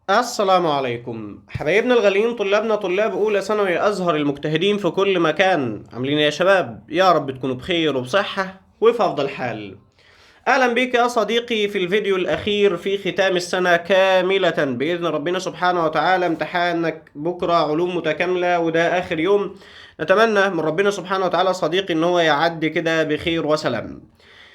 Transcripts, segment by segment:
السلام عليكم حبايبنا الغاليين، طلابنا طلاب أولى ثانوي أزهر المجتهدين في كل مكان. عاملين إيه يا شباب؟ يا رب تكونوا بخير وبصحة وفي أفضل حال. أهلا بك يا صديقي في الفيديو الأخير في ختام السنة كاملة بإذن ربنا سبحانه وتعالى. امتحانك بكرة علوم متكاملة وده آخر يوم. نتمنى من ربنا سبحانه وتعالى صديقي إن هو يعدي كده بخير وسلام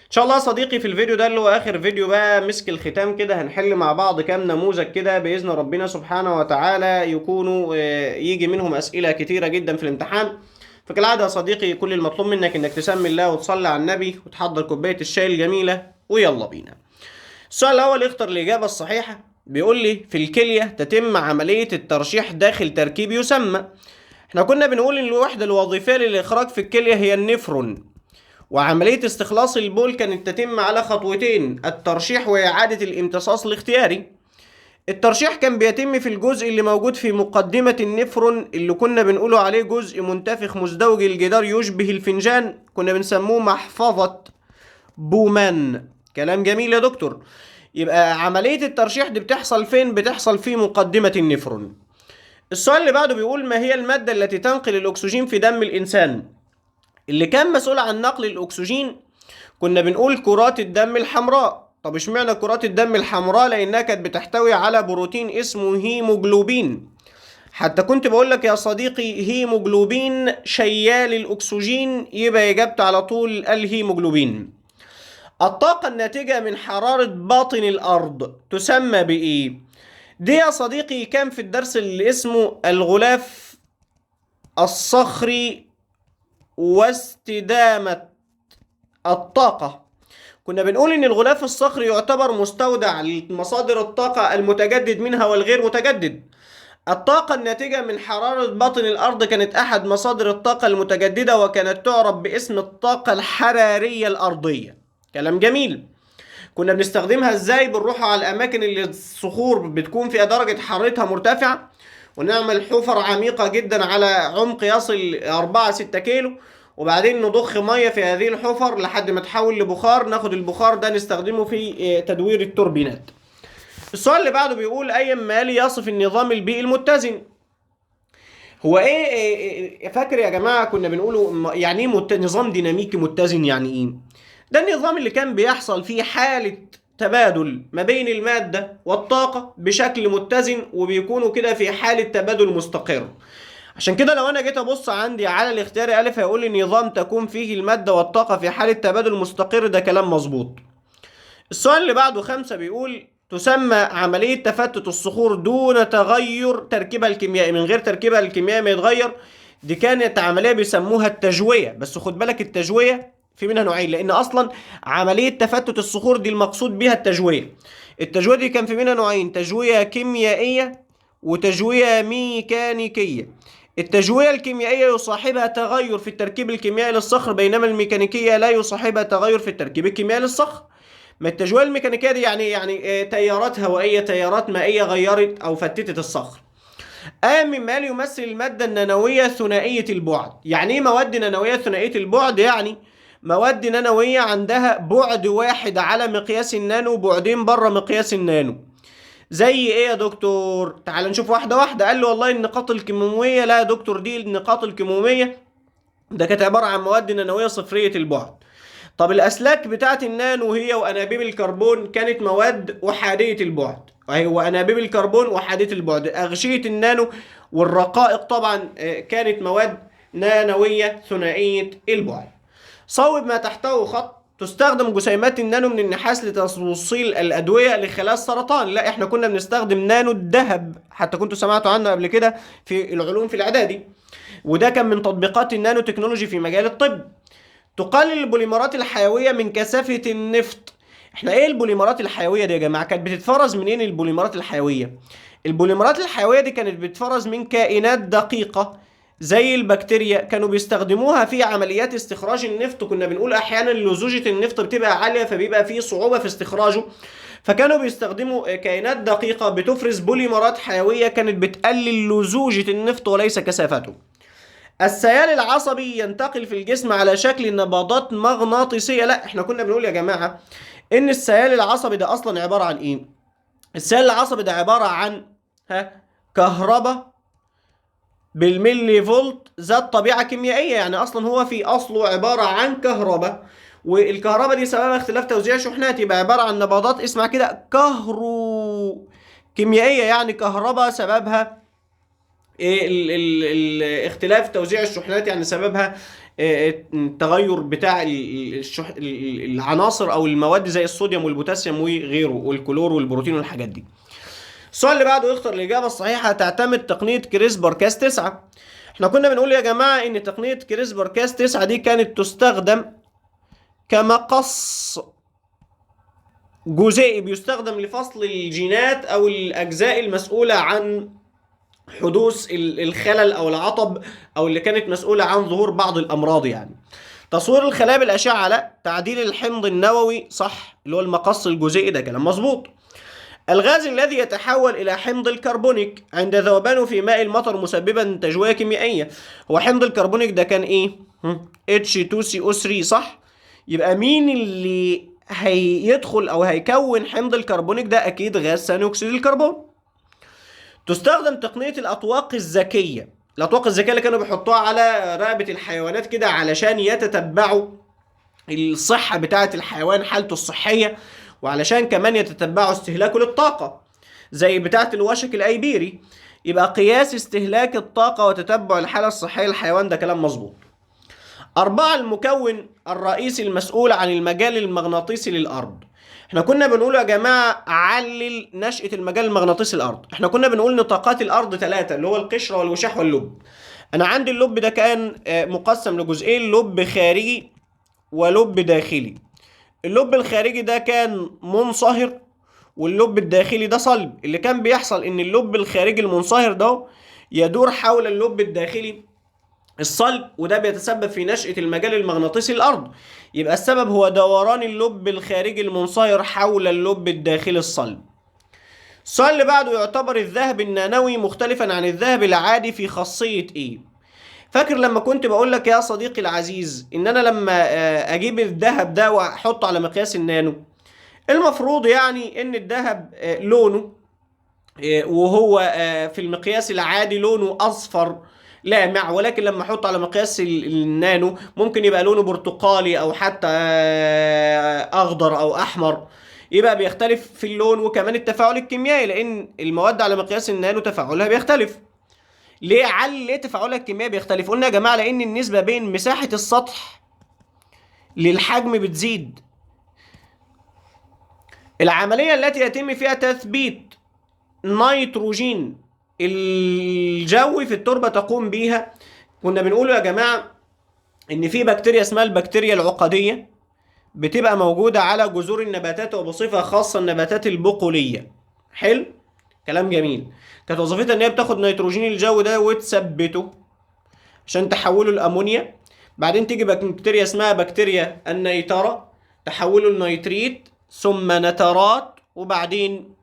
ان شاء الله. صديقي في الفيديو ده اللي هو اخر فيديو بقى مسك الختام كده، هنحل مع بعض كام نموذج كده باذن ربنا سبحانه وتعالى يكونوا يجي منهم اسئله كتيره جدا في الامتحان. فكالعاده يا صديقي كل المطلوب منك انك تسمي الله وتصلي على النبي وتحضر كوبايه الشاي الجميله ويلا بينا. السؤال الاول اختر الاجابه الصحيحه. بيقول لي في الكليه تتم عمليه الترشيح داخل تركيب يسمى. احنا كنا بنقول ان الوحده الوظيفيه للاخراج في الكليه هي النفرون، وعملية استخلاص البول كانت تتم على خطوتين: الترشيح وإعادة الامتصاص الاختياري. الترشيح كان بيتم في الجزء اللي موجود في مقدمة النفرون اللي كنا بنقوله عليه جزء منتفخ مزدوج الجدار يشبه الفنجان، كنا بنسموه محفظة بومان. كلام جميل يا دكتور. يبقى عملية الترشيح دي بتحصل فين؟ بتحصل في مقدمة النفرون. السؤال اللي بعده بيقول: ما هي المادة التي تنقل الأكسجين في دم الإنسان؟ اللي كان مسؤول عن نقل الأكسجين كنا بنقول كرات الدم الحمراء. طب اشمعنى كرات الدم الحمراء؟ لانها كانت بتحتوي على بروتين اسمه هيموجلوبين. حتى كنت بقول لك يا صديقي هيموجلوبين شيال الاكسجين، يبقى اجابته على طول الهيموجلوبين. الطاقة الناتجة من حرارة باطن الارض تسمى بايه؟ دي يا صديقي كان في الدرس اللي اسمه الغلاف الصخري واستدامة الطاقة. كنا بنقول إن الغلاف الصخري يعتبر مستودع لمصادر الطاقة المتجدد منها والغير متجدد. الطاقة الناتجة من حرارة باطن الأرض كانت أحد مصادر الطاقة المتجددة، وكانت تعرف باسم الطاقة الحرارية الأرضية. كلام جميل. كنا بنستخدمها إزاي؟ بنروح على الأماكن اللي الصخور بتكون فيها درجة حرارتها مرتفعة، ونعمل حفر عميقة جدا على عمق يصل 4-6 كيلو، وبعدين نضخ ميه في هذه الحفر لحد ما تحول لبخار. ناخد البخار ده نستخدمه في تدوير التوربينات. السؤال اللي بعده بيقول: اي مالي يصف النظام البيئي المتزن؟ هو فاكر يا جماعه كنا بنقوله يعني ايه نظام ديناميكي متزن؟ يعني ايه؟ ده النظام اللي كان بيحصل فيه حاله تبادل ما بين الماده والطاقه بشكل متزن، وبيكونوا كده في حاله تبادل مستقر. عشان كده لو انا جيت ابص عندي على الاختيار الف هيقول لي نظام تكون فيه المادة والطاقة في حالة تبادل مستقر. ده كلام مظبوط. السؤال اللي بعده 5 بيقول: تسمى عملية تفتت الصخور دون تغير تركيبها الكيميائي، من غير تركيبها الكيميائي ما يتغير. دي كانت عملية بيسموها التجوية. بس خد بالك التجوية في منها نوعين، لان اصلا عملية تفتت الصخور دي المقصود بها التجوية. التجوية دي كان في منها نوعين: تجوية كيميائية وتجوية ميكانيكية. التجوية الكيميائية يصاحبها تغير في التركيب الكيميائي للصخر، بينما الميكانيكية لا يصاحبها تغير في التركيب الكيميائي للصخر. ما التجوية الميكانيكية دي يعني تيارات هوائية تيارات مائية غيرت أو فتتت الصخر. من مال يمثل المادة النانوية ثنائية البعد. يعني ايه مواد نانوية ثنائية البعد؟ يعني مواد نانوية عندها بعد واحد على مقياس النانو، بعدين بره مقياس النانو. زي ايه يا دكتور؟ تعال نشوف واحده واحده. قال له والله النقاط الكيماويه. لا يا دكتور، دي النقاط الكيماويه ده كانت عباره عن مواد نانويه صفريه البعد. طب الاسلاك بتاعت النانو هي وانابيب الكربون كانت مواد احاديه البعد. وانابيب الكربون احاديه البعد. اغشيه النانو والرقائق طبعا كانت مواد نانويه ثنائيه البعد. صوب ما تحته خط: تستخدم جسيمات النانو من النحاس لتوصيل الأدوية لخلايا السرطان. لا، احنا كنا بنستخدم نانو الذهب، حتى كنتوا سمعتوا عنه قبل كده في العلوم في الإعدادي، وده كان من تطبيقات النانو تكنولوجي في مجال الطب. تقلل البوليمرات الحيوية من كثافة النفط. احنا ايه البوليمرات الحيوية دي يا جماعة؟ كانت بتتفرز منين البوليمرات الحيوية؟ البوليمرات الحيوية دي كانت بتتفرز من كائنات دقيقة زي البكتيريا، كانوا بيستخدموها في عمليات استخراج النفط. كنا بنقول احيانا لزوجة النفط بتبقى عالية فبيبقى فيه صعوبة في استخراجه، فكانوا بيستخدموا كائنات دقيقة بتفرز بوليمرات حيوية كانت بتقلل لزوجة النفط وليس كثافته. السيال العصبي ينتقل في الجسم على شكل نبضات مغناطيسية. لا، احنا كنا بنقول يا جماعة ان السيال العصبي ده اصلا عبارة عن ايه؟ السيال العصبي ده عبارة عن كهرباء بالملي فولت ذات طبيعة كيميائية، يعني أصلا هو في أصله عبارة عن كهرباء، والكهرباء دي سببها اختلاف توزيع شحنات، يبقى عبارة عن نبضات اسمها كده كهرو كيميائية، يعني كهرباء سببها اختلاف توزيع الشحنات، يعني سببها التغير بتاع العناصر او المواد زي الصوديوم والبوتاسيوم وغيره والكلور والبروتين والحاجات دي. السؤال اللي بعده يختار الإجابة الصحيحة. تعتمد تقنية كريسبر كاس 9. احنا كنا بنقول يا جماعة ان تقنية كريسبر كاس 9 دي كانت تستخدم كمقص جزيئي بيستخدم لفصل الجينات او الاجزاء المسؤولة عن حدوث الخلل او العطب، او اللي كانت مسؤولة عن ظهور بعض الامراض يعني. تصوير الخلايا بالاشعة لا. تعديل الحمض النووي صح، اللي هو المقص الجزيئي، ده كلام مظبوط. الغاز الذي يتحول إلى حمض الكربونيك عند ذوبانه في ماء المطر مسببا تجوية كيميائية، هو حمض الكربونيك ده كان إيه؟ H2CO3 صح؟ يبقى مين اللي هيدخل أو هيكون حمض الكربونيك ده؟ أكيد غاز ثاني أكسيد الكربون. تستخدم تقنية الأطواق الذكية. الأطواق الذكية اللي كانوا بيحطوها على رقبة الحيوانات كده علشان يتتبعوا الصحة بتاعة الحيوان، حالته الصحية، وعلشان كمان يتتبعوا استهلاكه للطاقة زي بتاعة الوشك الأيبيري. يبقى قياس استهلاك الطاقة وتتبع الحالة الصحية للحيوان، ده كلام مظبوط. 4. المكون الرئيسي المسؤول عن المجال المغناطيسي للأرض. احنا كنا بنقول يا جماعة علل نشأة المجال المغناطيسي للأرض. احنا كنا بنقول نطاقات الأرض 3 اللي هو القشرة والوشاح واللب. أنا عندي اللب ده كان مقسم لجزئين، لب خارجي ولب داخلي. اللب الخارجي ده كان منصهر، واللب الداخلي ده صلب. اللي كان بيحصل ان اللب الخارجي المنصهر ده يدور حول اللب الداخلي الصلب، وده بيتسبب في نشأة المجال المغناطيسي للأرض. يبقى السبب هو دوران اللب الخارجي المنصهر حول اللب الداخلي الصلب. السؤال اللي بعده، يعتبر الذهب النانوي مختلفا عن الذهب العادي في خاصية ايه؟ فاكر لما كنت بقول لك يا صديقي العزيز ان انا لما اجيب الذهب ده واحطه على مقياس النانو، المفروض يعني ان الذهب لونه وهو في المقياس العادي لونه اصفر لامع، ولكن لما احطه على مقياس النانو ممكن يبقى لونه برتقالي او حتى اخضر او احمر. يبقى بيختلف في اللون وكمان التفاعل الكيميائي، لان المواد على مقياس النانو تفاعلها بيختلف. ليه تفاعلها الكيميائي بيختلف؟ قلنا يا جماعه لان النسبه بين مساحه السطح للحجم بتزيد. العمليه التي يتم فيها تثبيت نيتروجين الجوي في التربه تقوم بيها، كنا بنقول يا جماعه ان في بكتيريا اسمها البكتيريا العقديه بتبقى موجوده على جذور النباتات، وبصفه خاصه النباتات البقوليه. حلو، كلام جميل. كانت وظيفتها ان هي بتاخد نيتروجين الجو ده وتثبته عشان تحوله لامونيا. بعدين تيجي بكتيريا اسمها بكتيريا النيترة تحوله لنيتريت ثم نترات، وبعدين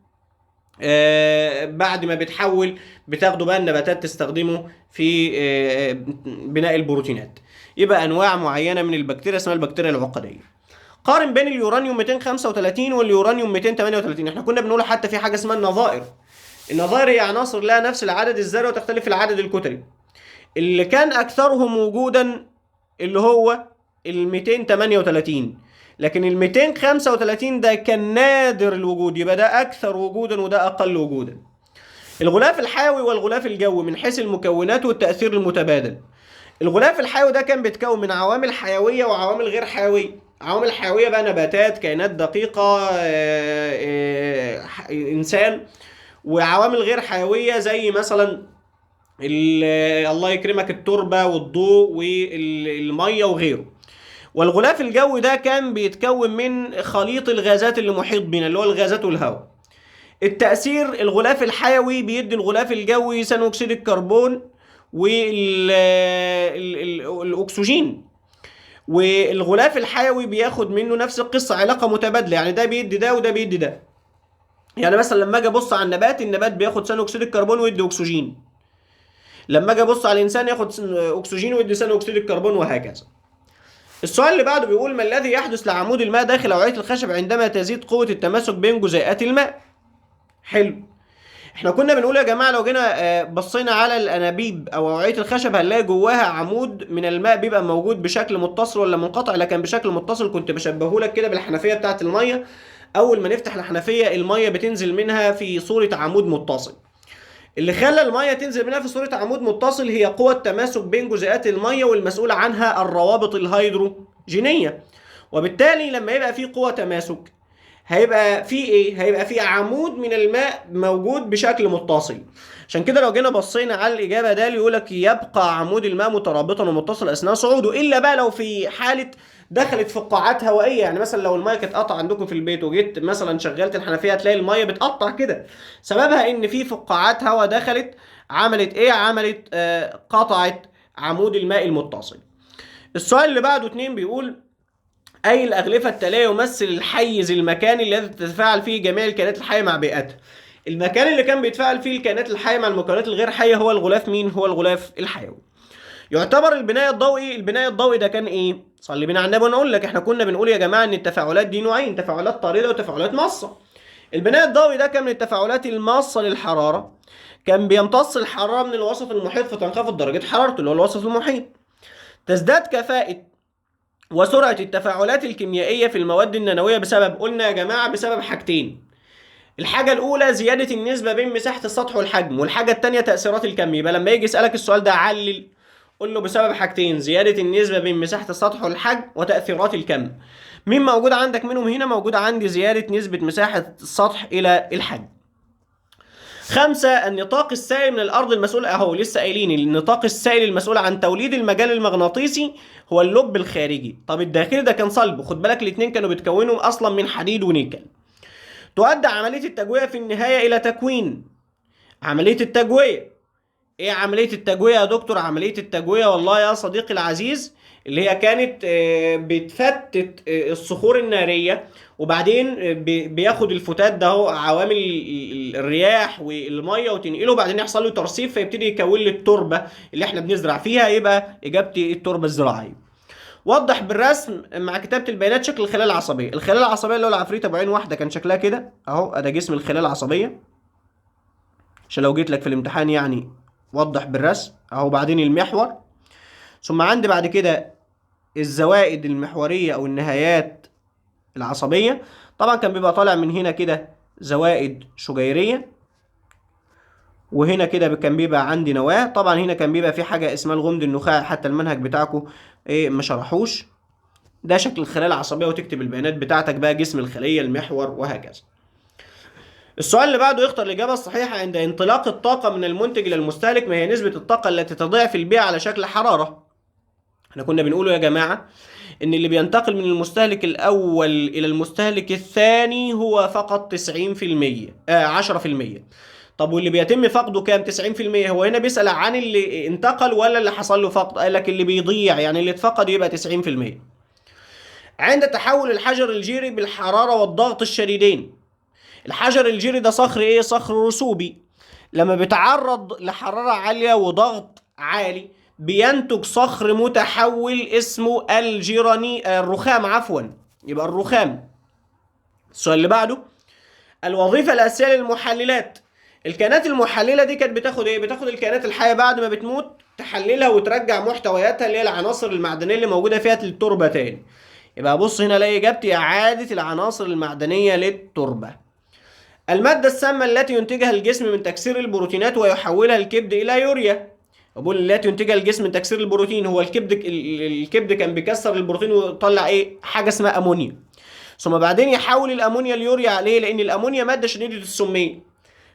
بعد ما بتحول بتاخده بقى النباتات تستخدمه في بناء البروتينات. يبقى انواع معينه من البكتيريا اسمها البكتيريا العقديه. قارن بين اليورانيوم 235 واليورانيوم 238. احنا كنا بنقول حتى في حاجه اسمها النظائر. النظائر هي عناصر لها نفس العدد الذري وتختلف في العدد الكتلي. اللي كان اكثرهم وجودا اللي هو ال 238، لكن ال 235 ده كان نادر الوجود، يبقى ده اكثر وجودا وده اقل وجودا. الغلاف الحيوي والغلاف الجوي من حيث المكونات والتأثير المتبادل. الغلاف الحيوي ده كان بيتكون من عوامل حيوية وعوامل غير حيوية. عوامل حيوية بقى نباتات، كائنات دقيقة، إنسان. وعوامل غير حيوية زي مثلا الله يكرمك التربة والضوء والمية وغيره. والغلاف الجوي ده كان بيتكون من خليط الغازات اللي محيط بنا اللي هو الغازات والهواء. التأثير، الغلاف الحيوي بيدي الغلاف الجوي ثاني أكسيد الكربون والأكسجين، والغلاف الحيوي بياخد منه نفس القصة، علاقة متبادلة، يعني ده بيدي ده وده بيدي ده. يعني مثلا لما اجي ابص على النبات بياخد ثاني أكسيد الكربون ويدي أكسجين. لما اجي ابص على الإنسان ياخد أكسجين ويدي ثاني أكسيد الكربون، وهكذا. السؤال اللي بعده بيقول ما الذي يحدث لعمود الماء داخل أوعية الخشب عندما تزيد قوة التماسك بين جزيئات الماء؟ حلو. احنا كنا بنقول يا جماعه لو جينا بصينا على الانابيب او اوعيه الخشب هنلاقي جواها عمود من الماء بيبقى موجود بشكل متصل ولا منقطع. لكن بشكل متصل كنت بشبهه لك كده بالحنفيه بتاعه الميه. اول ما نفتح الحنفيه الميه بتنزل منها في صوره عمود متصل. اللي خلى الميه تنزل منها في صوره عمود متصل هي قوه تماسك بين جزيئات الميه، والمسؤول عنها الروابط الهيدروجينيه. وبالتالي لما يبقى في قوه تماسك هيبقى في ايه؟ هيبقى في عمود من الماء موجود بشكل متصل. عشان كده لو جينا بصينا على الاجابه ده يقول لك يبقى عمود الماء مترابطا ومتصل اثناء صعوده، الا بقى لو في حاله دخلت فقاعات هوائيه. يعني مثلا لو الميه كانت قطع عندكم في البيت وجيت مثلا شغلت الحنفيه هتلاقي الميه بتقطع كده، سببها ان في فقاعات هواء دخلت عملت ايه؟ عملت قطعت عمود الماء المتصل. السؤال اللي بعده 2 بيقول أي الأغلفة التالية يمثل الحيز المكاني الذي تتفاعل فيه جميع الكائنات الحية مع بيئتها. المكان اللي كان بيتفاعل فيه الكائنات الحية مع المكونات الغير حية هو الغلاف مين؟ هو الغلاف الحيوي. يعتبر البناء الضوئي ده كان ايه؟ صلي بينا على النبي ونقول لك احنا كنا بنقول يا جماعة ان التفاعلات دي نوعين، تفاعلات طاردة وتفاعلات ماصة. البناء الضوئي ده كان من التفاعلات الماصة للحرارة، كان بيمتص الحرارة من الوسط المحيط فتنخفض درجة حرارته اللي هو الوسط المحيط. تزداد كفاءة وسرعة التفاعلات الكيميائية في المواد النانوية بسبب، قلنا يا جماعة، بسبب حاجتين. الحاجة الأولى زيادة النسبة بين مساحة السطح والحجم، والحاجة التانية تأثيرات الكم. يبقى لما يجي يسألك السؤال ده علل، قول له بسبب حاجتين: زيادة النسبة بين مساحة السطح والحجم وتأثيرات الكم. مين موجود عندك منهم هنا؟ موجود عندي زيادة نسبة مساحة السطح إلى الحجم. 5 النطاق السائل من الأرض المسؤول، أهو لسه قايلين النطاق السائل المسؤول عن توليد المجال المغناطيسي هو اللب الخارجي. طب الداخلي ده كان صلب، خد بالك الاتنين كانوا بيتكونوا أصلا من حديد ونيكل. تؤدي عملية التجوية في النهاية إلى تكوين عملية التجوية. إيه عملية التجوية يا دكتور؟ عملية التجوية والله يا صديقي العزيز اللي هي كانت بتفتت الصخور النارية، وبعدين بياخد الفتات ده هو عوامل الرياح والميه وتنقله، وبعدين يحصل له ترسيب فيبتدي يكون لي التربه اللي احنا بنزرع فيها. يبقى اجابتي التربه الزراعيه. وضح بالرسم مع كتابه البيانات شكل الخلايا العصبيه. الخلايا العصبيه اللي هو العفريت ابو عين واحده كان شكلها كده اهو، ده جسم الخلايا العصبيه عشان لو جيت لك في الامتحان يعني وضح بالرسم اهو. بعدين المحور، ثم عندي بعد كده الزوائد المحوريه او النهايات العصبيه. طبعا كان بيبقى طالع من هنا كده زوائد شجيريه، وهنا كده كان بيبقى عندي نواه. طبعا هنا كان بيبقى في حاجه اسمها الغمد النخاعي، حتى المنهج بتاعكم ايه ما شرحوش. ده شكل الخلايا العصبيه، وتكتب البيانات بتاعتك بقى جسم الخليه المحور وهكذا. السؤال اللي بعده يختار الإجابة الصحيحة. عند انطلاق الطاقة من المنتج إلى المستهلك ما هي نسبة الطاقة التي تضيع في البيئة على شكل حرارة؟ احنا كنا بنقوله يا جماعة إن اللي بينتقل من المستهلك الأول إلى المستهلك الثاني هو فقط 90%، 10%. طب واللي بيتم فقده كام؟ 90%. هو هنا بيسأل عن اللي انتقل ولا اللي حصل له فقد؟ قال لك اللي بيضيع، يعني اللي اتفقد يبقى 90%. عند تحول الحجر الجيري بالحرارة والضغط الشديدين. الحجر الجيري ده صخر ايه؟ صخر رسوبي. لما بيتعرض لحرارة عالية وضغط عالي بينتج صخر متحول اسمه الرخام عفوا، يبقى الرخام. السؤال اللي بعده الوظيفة الأساسية للمحللات. الكائنات المحللة دي كانت بتاخد ايه؟ بتاخد الكائنات الحية بعد ما بتموت تحللها وترجع محتوياتها اللي هي العناصر المعدنية اللي موجودة فيها للتربة تاني. يبقى بص هنا الاقي اجابتي إعادة العناصر المعدنية للتربة. المادة السامة التي ينتجها الجسم من تكسير البروتينات ويحولها الكبد إلى يوريا. بقول التي ينتجها الجسم من تكسير البروتين، هو الكبد كان بيكسر البروتين ويطلع ايه؟ حاجة اسمها أمونيا. ثم بعدين يحول الأمونيا اليوريا عليه، لأن الأمونيا مادة شديدة السمية،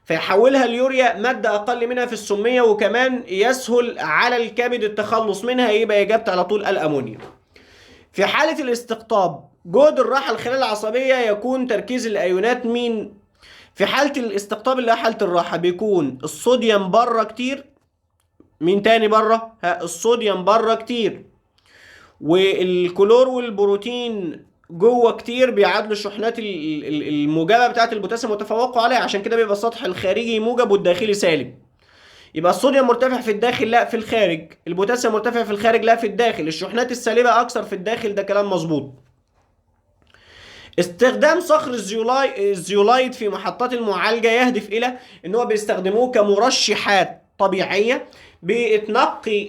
فيحولها اليوريا مادة أقل منها في السمية، وكمان يسهل على الكبد التخلص منها. يبقى إجابة على طول الأمونيا. في حالة الاستقطاب جهد الراحة الخلايا العصبية يكون تركيز الأيونات مين؟ في حالة الاستقطاب اللي هي حالة الراحة بيكون الصوديوم بره كتير. مين تاني بره؟ الصوديوم بره كتير، والكلور والبروتين جوه كتير بيعادلوا الشحنات الموجبة بتاعت البوتاسيوم وتفوقوا عليها، عشان كده بيبقى السطح الخارجي موجب والداخلي سالب. يبقى الصوديوم مرتفع في الداخل لا في الخارج، البوتاسيوم مرتفع في الخارج لا في الداخل، الشحنات السالبة أكثر في الداخل. ده كلام مظبوط. استخدام صخر الزيولايد في محطات المعالجة يهدف إلى إن هو بيستخدموه كمرشحات طبيعية بتنقي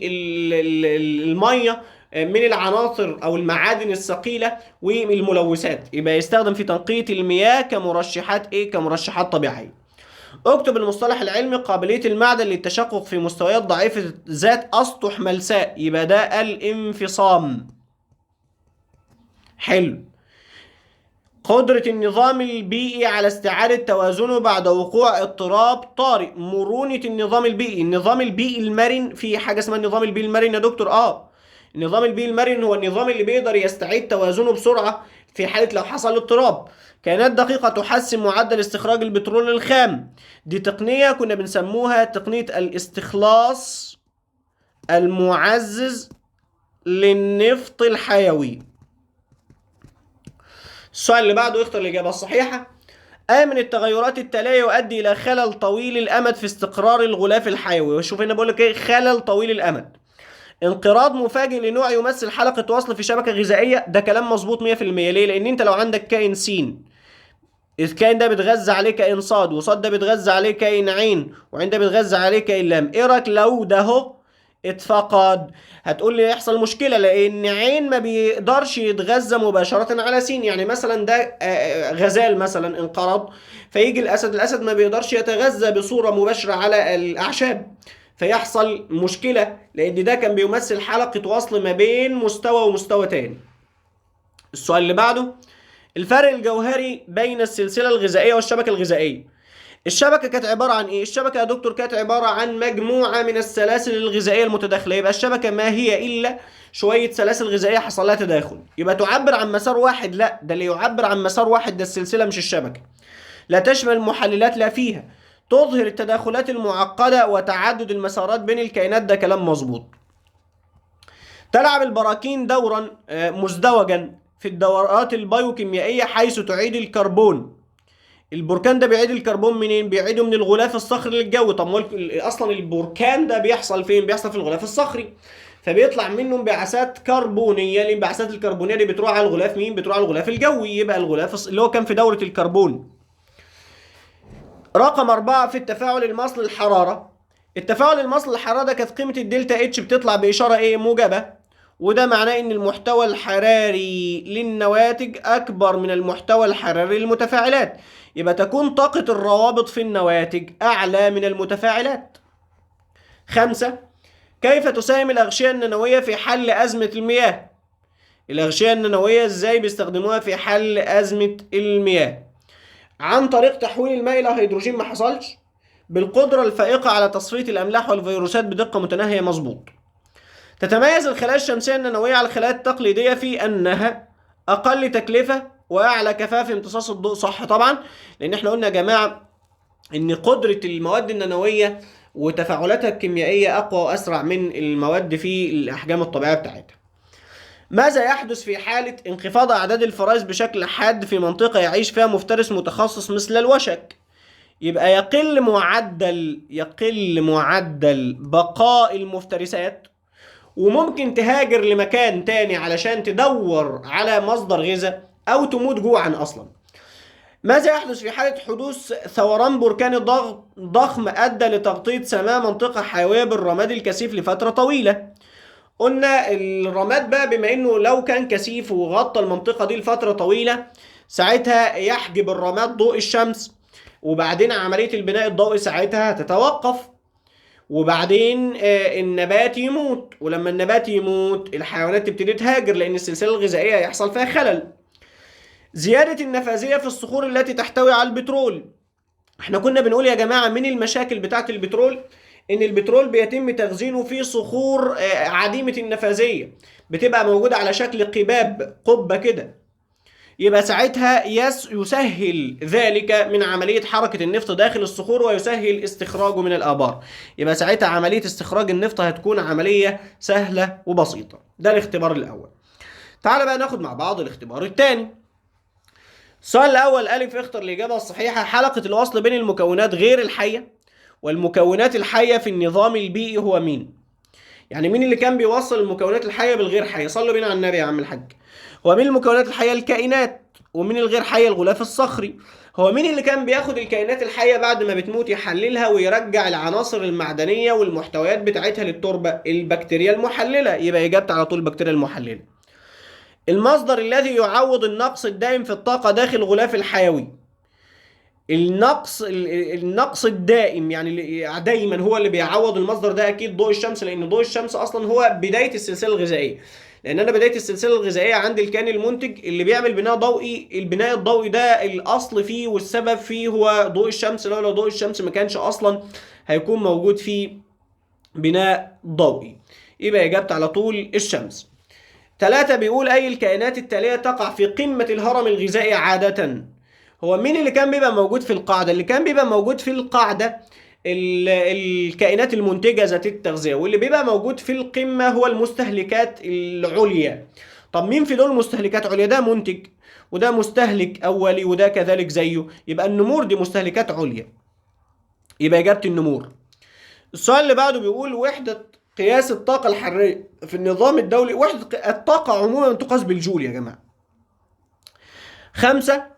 المية من العناصر أو المعادن الثقيلة والملوثات. يبقى يستخدم في تنقية المياه كمرشحات كمرشحات طبيعية. اكتب المصطلح العلمي: قابلية المعدن للتشقق في مستويات ضعيفة ذات أسطح ملساء. يبقى ده الانفصام. حلو. قدرة النظام البيئي على استعادة توازنه بعد وقوع اضطراب طارئ. مرونة النظام البيئي. النظام البيئي المرن، في حاجة اسمها النظام البيئي المرن يا دكتور؟ النظام البيئي المرن هو النظام اللي بيقدر يستعيد توازنه بسرعة في حالة لو حصل اضطراب. كائنات دقيقة تحسن معدل استخراج البترول الخام. دي تقنية كنا بنسموها تقنية الاستخلاص المعزز للنفط الحيوي. السؤال اللي بعده اختر الإجابة الصحيحة. أي من التغيرات التالية يؤدي إلى خلل طويل الأمد في استقرار الغلاف الحيوي؟ وشوف هنا بقول لك إيه خلل طويل الأمد. انقراض مفاجئ لنوع يمثل حلقة وصل في شبكة غذائية. ده كلام مظبوط 100%. ليه؟ لأن أنت لو عندك كائن سين، الكائن ده بيتغذى عليه كائن صاد، وصاد ده بيتغذى عليه كائن عين، وعين ده بيتغذى عليه كائن لام. إيه رأيك لو ده هو اتفقد؟ هتقول لي يحصل مشكلة لأن عين ما بيقدرش يتغذى مباشرة على سين. يعني مثلا ده غزال مثلا انقرض، فيجي الأسد ما بيقدرش يتغذى بصورة مباشرة على الأعشاب، فيحصل مشكلة لأن ده كان بيمثل حلقة وصل ما بين مستوى ومستوى تاني. السؤال اللي بعده: الفرق الجوهري بين السلسلة الغذائية والشبكة الغذائية. الشبكة كانت عبارة عن ايه؟ الشبكة يا دكتور كانت عبارة عن مجموعة من السلاسل الغذائية المتداخلة. يبقى الشبكة ما هي إلا شوية سلاسل غذائية حصل لها تداخل. يبقى تعبر عن مسار واحد؟ لا، ده اللي يعبر عن مسار واحد ده السلسلة مش الشبكة. لا تشمل المحللات لا فيها. تظهر التداخلات المعقدة وتعدد المسارات بين الكائنات. ده كلام مظبوط. تلعب البراكين دورا مزدوجا في الدورات البيوكيميائية حيث تعيد الكربون. البركان ده بيعيد الكربون منين؟ بيعيده من الغلاف الصخري للجو. طب اصلا البركان ده بيحصل فين؟ بيحصل في الغلاف الصخري، فبيطلع منه انبعاثات كربونيه. الانبعاثات الكربونيه دي بتروح على الغلاف مين؟ بتروح على الغلاف الجوي. يبقى الغلاف اللي هو كان في دوره الكربون. رقم 4 في التفاعل المصل الحراره. التفاعل المصل الحراره ده كانت قيمه الدلتا اتش بتطلع باشاره موجبه، وده معناه ان المحتوى الحراري للنواتج اكبر من المحتوى الحراري للمتفاعلات. يبقى تكون طاقة الروابط في النواتج اعلى من المتفاعلات. 5 كيف تساهم الاغشية النانوية في حل ازمة المياه؟ الاغشية النانوية ازاي بيستخدموها في حل ازمة المياه؟ عن طريق تحويل الماء الى هيدروجين. ما حصلش. بالقدرة الفائقة على تصفية الاملاح والفيروسات بدقة متناهية. مظبوط. تتميز الخلايا الشمسية النانوية على الخلايا التقليدية في أنها أقل تكلفة وأعلى كفاءة في امتصاص الضوء. صح طبعا، لأن احنا قلنا يا جماعة إن قدرة المواد النانوية وتفاعلاتها الكيميائية أقوى وأسرع من المواد في الأحجام الطبيعية بتاعتها. ماذا يحدث في حالة انخفاض أعداد الفرائس بشكل حاد في منطقة يعيش فيها مفترس متخصص مثل الوشك؟ يبقى يقل معدل بقاء المفترسات، وممكن تهاجر لمكان تاني علشان تدور على مصدر غذاء او تموت جوعا اصلا. ماذا يحدث في حالة حدوث ثوران بركاني ضخم ادى لتغطية سماء منطقة حيوية بالرماد الكثيف لفترة طويلة؟ قلنا الرماد بقى بما انه لو كان كثيف وغطى المنطقة دي لفترة طويلة، ساعتها يحجب الرماد ضوء الشمس، وبعدين عملية البناء الضوئي ساعتها هتتوقف، وبعدين النبات يموت، ولما النبات يموت الحيوانات تبتدي تهاجر لان السلسله الغذائيه يحصل فيها خلل. زياده النفاذيه في الصخور التي تحتوي على البترول. احنا كنا بنقول يا جماعه من المشاكل بتاعه البترول ان البترول بيتم تخزينه في صخور عديمه النفاذيه، بتبقى موجوده على شكل قبه كده. يبقى ساعتها يسهل ذلك من عملية حركة النفط داخل الصخور ويسهل استخراجه من الآبار. يبقى ساعتها عملية استخراج النفط هتكون عملية سهلة وبسيطة. ده الاختبار الأول. تعال بقى ناخد مع بعض الاختبار الثاني. السؤال الأول ألف اختر الإجابة الصحيحة. حلقة الوصل بين المكونات غير الحية والمكونات الحية في النظام البيئي هو مين؟ يعني مين اللي كان بيوصل المكونات الحية بالغير حية؟ صلوا بينا على النبي يا عم الحاج. ومن المكونات الحية الكائنات ومن الغير حية الغلاف الصخري. هو مين اللي كان بياخد الكائنات الحية بعد ما بتموت يحللها ويرجع العناصر المعدنية والمحتويات بتاعتها للتربة؟ البكتيريا المحللة. يبقى إجابة على طول البكتيريا المحللة. المصدر الذي يعوض النقص الدائم في الطاقة داخل الغلاف الحيوي. النقص الدائم يعني دايما هو اللي بيعوض المصدر ده اكيد ضوء الشمس، لان ضوء الشمس اصلا هو بدايه السلسله الغذائيه. لان انا بدايه السلسله الغذائيه عند الكائن المنتج اللي بيعمل بناء ضوئي. البناء الضوئي ده الاصل فيه والسبب فيه هو ضوء الشمس. لولا ضوء الشمس ما كانش اصلا هيكون موجود فيه بناء ضوئي. يبقى اجابه على طول الشمس. 3 بيقول أي الكائنات التالية تقع في قمة الهرم الغذائي عادة؟ هو مين اللي كان بيبقى موجود في القاعدة؟ اللي كان بيبقى موجود في القاعدة الكائنات المنتجة ذات التغذية، واللي بيبقى موجود في القمة هو المستهلكات العليا. طب مين في دول مستهلكات عليا؟ ده منتج وده مستهلك أولي وده كذلك زيه. يبقى النمور دي مستهلكات عليا. يبقى إجابة النمور. السؤال اللي بعده بيقول وحدة قياس الطاقة الحرارية في النظام الدولي. وحدة الطاقة عموما تقاس بالجول يا جماعة. 5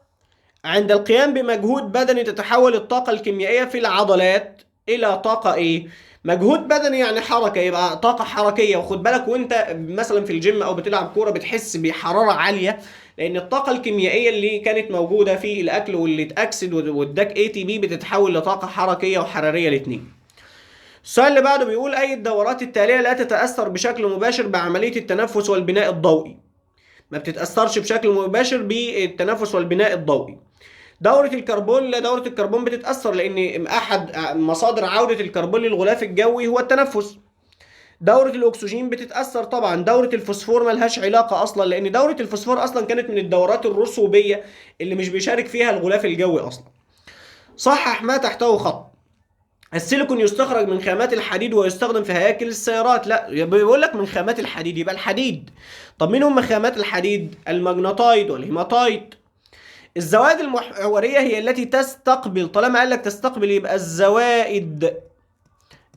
عند القيام بمجهود بدني تتحول الطاقة الكيميائية في العضلات إلى طاقة إيه؟ مجهود بدني يعني حركة، يبقى طاقة حركية. وخد بالك وأنت مثلا في الجيم أو بتلعب كورة بتحس بحرارة عالية، لأن الطاقة الكيميائية اللي كانت موجودة في الأكل واللي اتأكسد واداك ATP بتتحول لطاقة حركية وحرارية الاتنين. السؤال اللي بعده بيقول أي الدورات التالية لا تتأثر بشكل مباشر بعملية التنفس والبناء الضوئي؟ ما بتتأثرش بشكل مباشر بالتنفس والبناء الضوئي. دورة الكربون، لا دورة الكربون بتتأثر لأن أحد مصادر عودة الكربون للغلاف الجوي هو التنفس. دورة الأكسجين بتتأثر طبعا. دورة الفوسفور ملهاش علاقة أصلا، لأن دورة الفوسفور أصلا كانت من الدورات الرسوبية اللي مش بيشارك فيها الغلاف الجوي أصلا. صحح ما تحته خط. السيليكون يستخرج من خامات الحديد ويستخدم في هياكل السيارات. لا، بيقول لك من خامات الحديد يبقى الحديد. طب مين هم خامات الحديد؟ المغناطيد والهيماتيت. الزوائد المحورية هي التي تستقبل، طالما قال لك تستقبل يبقى الزوائد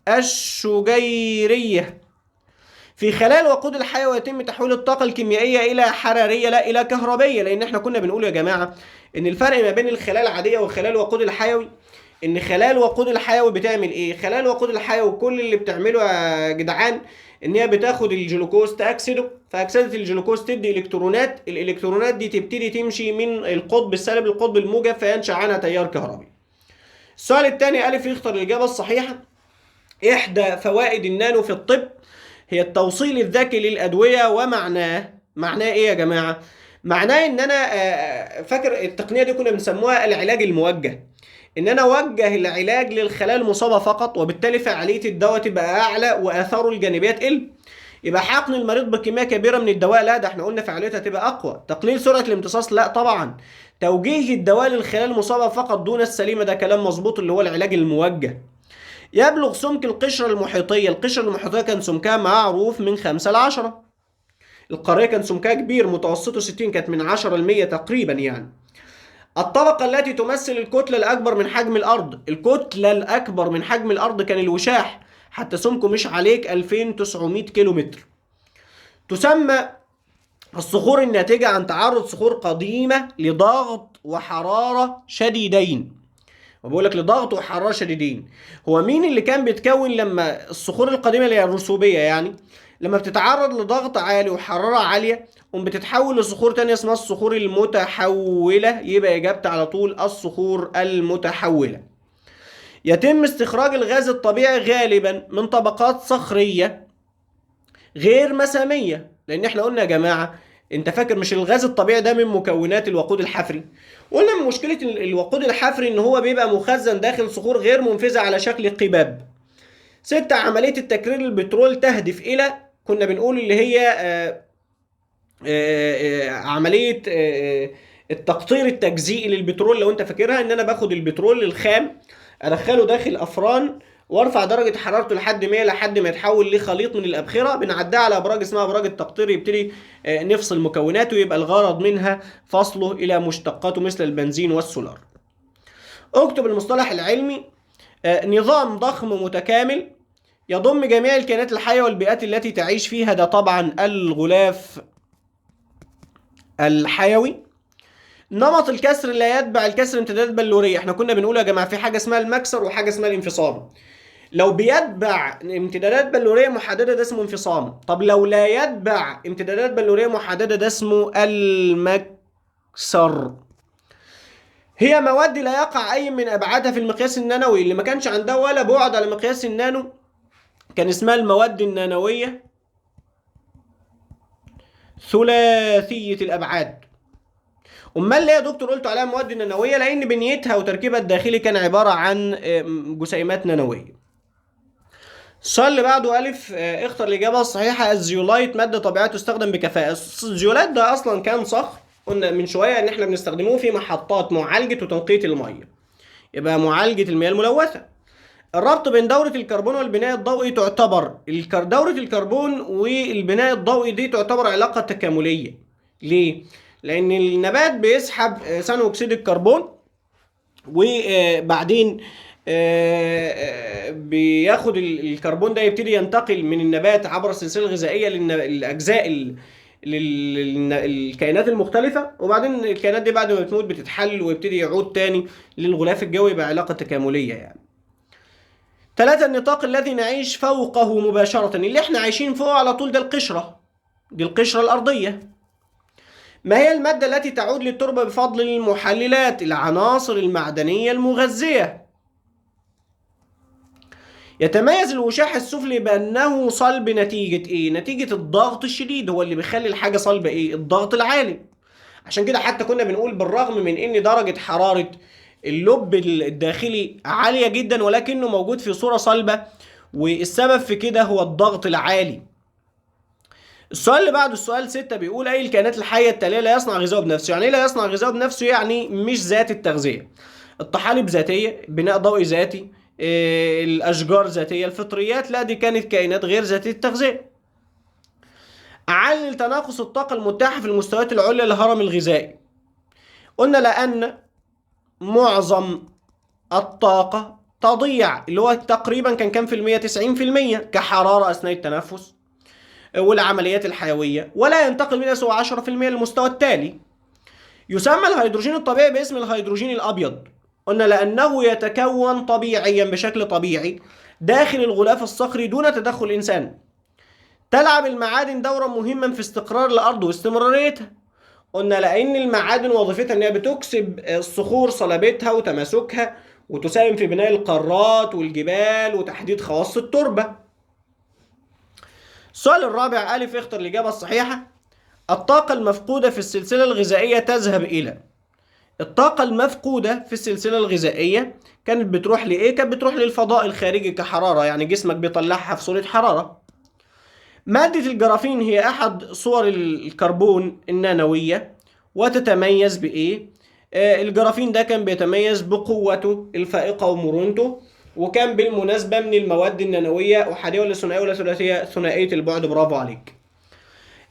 الشجيرية في خلايا الوقود الحيوي يتم تحويل الطاقة الكيميائية إلى حرارية لا إلى كهربية. لأن احنا كنا بنقول يا جماعة إن الفرق ما بين الخلايا العادية وخلايا الوقود الحيوي ان خلايا الوقود الحيوي بتعمل ايه؟ خلايا الوقود الحيوي كل اللي بتعمله يا جدعان ان هي بتاخد الجلوكوز تاكسده، فاكسده الجلوكوز تدي الكترونات، الالكترونات دي تبتدي تمشي من القطب السالب للقطب الموجب فينشا عنها تيار كهربي. السؤال الثاني الف يختار الاجابه الصحيحه. احدى فوائد النانو في الطب هي التوصيل الذكي للادويه. معناه ايه يا جماعه؟ معناه ان انا فاكر التقنيه دي كنا بنسموها العلاج الموجه، ان انا اوجه العلاج للخلايا المصابه فقط، وبالتالي فعاليه الدواء تبقى اعلى واثاره الجانبيه تقل. يبقى حقن المريض بكميه كبيره من الدواء، لا ده احنا قلنا فعاليتها تبقى اقوى. تقليل سرعه الامتصاص، لا طبعا. توجيه الدواء للخلايا المصابه فقط دون السليمه، ده كلام مظبوط اللي هو العلاج الموجه. يبلغ سمك القشره المحيطيه. القشره المحيطيه كان سمكها معروف من 5 ل 10. القاريه كان سمكها كبير، متوسطه 60، كانت من 10 ل 100 تقريبا يعني. الطبقة التي تمثل الكتلة الأكبر من حجم الأرض. الكتلة الأكبر من حجم الأرض كان الوشاح، حتى سمكه مش عليك 2900 كيلو متر. تسمى الصخور الناتجة عن تعرض صخور قديمة لضغط وحرارة شديدين. وبقول لك لضغط وحرارة شديدين. هو مين اللي كان بيتكون لما الصخور القديمة اللي هي الرسوبية يعني لما بتتعرض لضغط عالي وحرارة عالية بتتحول لصخور تانية اسمها الصخور المتحولة؟ يبقى إجابة على طول الصخور المتحولة. يتم استخراج الغاز الطبيعي غالبا من طبقات صخرية غير مسامية. لأن احنا قلنا يا جماعة، انت فاكر مش الغاز الطبيعي ده من مكونات الوقود الحفري؟ قلنا من مشكلة الوقود الحفري ان هو بيبقى مخزن داخل صخور غير منفذة على شكل قباب. 6 عملية التكرير البترول تهدف إلى، كنا بنقول اللي هي عملية التقطير التجزيئي للبترول. لو انت فاكرها ان انا باخد البترول الخام ادخله داخل افران وارفع درجة حرارته لحد 100 لحد ما يتحول لخليط من الابخرة، بنعدها على ابراج اسمها ابراج التقطير، يبتدي نفصل مكوناته، يبقى الغرض منها فصله الى مشتقاته مثل البنزين والسولار. اكتب المصطلح العلمي. نظام ضخم متكامل يضم جميع الكائنات الحية والبيئات التي تعيش فيها، ده طبعا الغلاف الحيوي. نمط الكسر لا يتبع الكسر امتدادات بلوريه. احنا كنا بنقول يا جماعه في حاجه اسمها المكسر وحاجه اسمها الانفصام. لو بيتبع امتدادات بلوريه محدده ده اسمه انفصام. طب لو لا يتبع امتدادات بلوريه محدده ده اسمه المكسر. هي مواد لا يقع اي من ابعادها في المقياس النانوي، اللي ما كانش عندها ولا بعد على مقياس النانو كان اسمها المواد النانويه ثلاثيه الابعاد. امال ليه يا دكتور قلت عليها مواد نانويه؟ لان بنيتها وتركيبها الداخلي كان عباره عن جسيمات نانويه. السؤال اللي بعده ألف، اختر الإجابة الصحيحة. الزيولايت مادة طبيعية تستخدم بكفاءة. الزيولايت ده أصلا كان صخر، قلنا من شوية إن إحنا بنستخدموه في محطات معالجة وتنقية المية، يبقى معالجة المياه الملوثة. الربط بين دورة الكربون والبناء الضوئي تعتبر دورة الكربون والبناء الضوئي دي تعتبر علاقة تكاملية. ليه؟ لأن النبات بيسحب ثاني أكسيد الكربون، وبعدين بياخد الكربون ده يبتدي ينتقل من النبات عبر السلسله الغذائيه للاجزاء الكائنات المختلفه، وبعدين الكائنات دي بعد ما بتموت بتتحلل ويبتدي يعود تاني للغلاف الجوي بعلاقه تكامليه يعني. 3. النطاق الذي نعيش فوقه مباشره، اللي احنا عايشين فوقه على طول ده القشره، دي القشره الارضيه. ما هي المادة التي تعود للتربة بفضل المحللات؟ العناصر المعدنية المغذية. يتميز الوشاح السفلي بأنه صلب نتيجة إيه؟ نتيجة الضغط الشديد، هو اللي بيخلي الحاجة صلبة إيه؟ الضغط العالي. عشان كده حتى كنا بنقول بالرغم من إن درجة حرارة اللب الداخلي عالية جدا ولكنه موجود في صورة صلبة، والسبب في كده هو الضغط العالي. السؤال اللي بعده السؤال 6 بيقول أي الكائنات الحية التالية لا يصنع غذاءه بنفسه؟ يعني إيه لا يصنع غذاءه بنفسه؟ يعني مش ذات التغذية. الطحالب ذاتية، بناء ضوئي ذاتي، الأشجار ذاتية، الفطريات لا دي كانت كائنات غير ذاتية التغذية. علل تناقص الطاقة المتاحة في المستويات العليا للهرم الغذائي. قلنا لأن معظم الطاقة تضيع، اللي هو تقريبا كان كام في المية؟ 90% كحرارة أثناء التنفس والعمليات الحيوية، ولا ينتقل منها سوى 10% للمستوى التالي. يسمى الهيدروجين الطبيعي باسم الهيدروجين الأبيض. قلنا لأنه يتكون طبيعيا بشكل طبيعي داخل الغلاف الصخري دون تدخل الإنسان. تلعب المعادن دورا مهما في استقرار الأرض واستمراريتها. قلنا لأن المعادن وظيفتها أنها بتكسب الصخور صلابتها وتماسكها، وتساهم في بناء القارات والجبال وتحديد خواص التربة. السؤال الرابع ألف اختر الإجابة الصحيحة. الطاقة المفقودة في السلسلة الغذائية تذهب إلى. الطاقة المفقودة في السلسلة الغذائية كانت بتروح لإيه؟ كانت بتروح للفضاء الخارجي كحرارة، يعني جسمك بيطلعها في صورة حرارة. مادة الجرافين هي أحد صور الكربون النانوية، وتتميز بإيه؟ الجرافين ده كان بيتميز بقوته الفائقة ومرونته، وكان بالمناسبة من المواد النانوية أحادية ولا ثنائية ولا ثلاثية؟ ثنائية البعد، برافو عليك.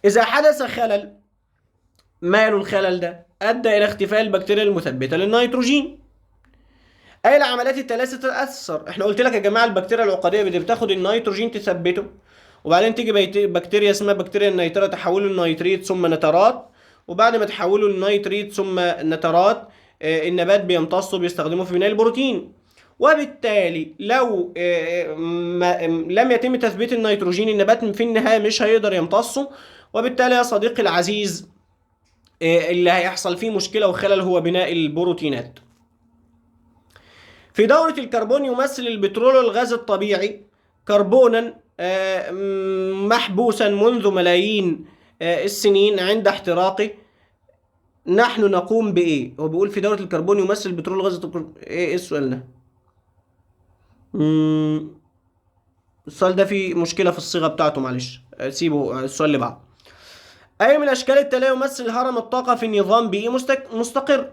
إذا حدث خلل، ماله الخلل ده؟ أدى إلى اختفاء البكتيريا المثبتة للنيتروجين. أي العمليات الثلاثة تتأثر؟ إحنا قلت لك يا جماعة البكتيريا العقدية بتاخد النيتروجين تثبته، وبعدين تيجي بكتيريا اسمها بكتيريا النيترة تحوله لنيتريت ثم نترات، وبعد ما تحوله لنيتريت ثم نترات النبات بيمتصه بيستخدمه في بناء البروتين. وبالتالي لو لم يتم تثبيت النيتروجين النبات في النهاية مش هيقدر يمتصه، وبالتالي يا صديقي العزيز اللي هيحصل فيه مشكلة وخلل هو بناء البروتينات. في دورة الكربون يمثل البترول والغاز الطبيعي كربونا محبوسا منذ ملايين السنين عند احتراقه. نحن نقوم بإيه؟ هو بيقول في دورة الكربون يمثل البترول والغاز الطبيعي. إيه السؤال ده؟ السؤال ده فيه مشكلة في الصيغة بتاعته، معلش سيبه السؤال اللي بعده. أي من الأشكال التالية يمثل هرم الطاقة في نظام بيئي مستقر؟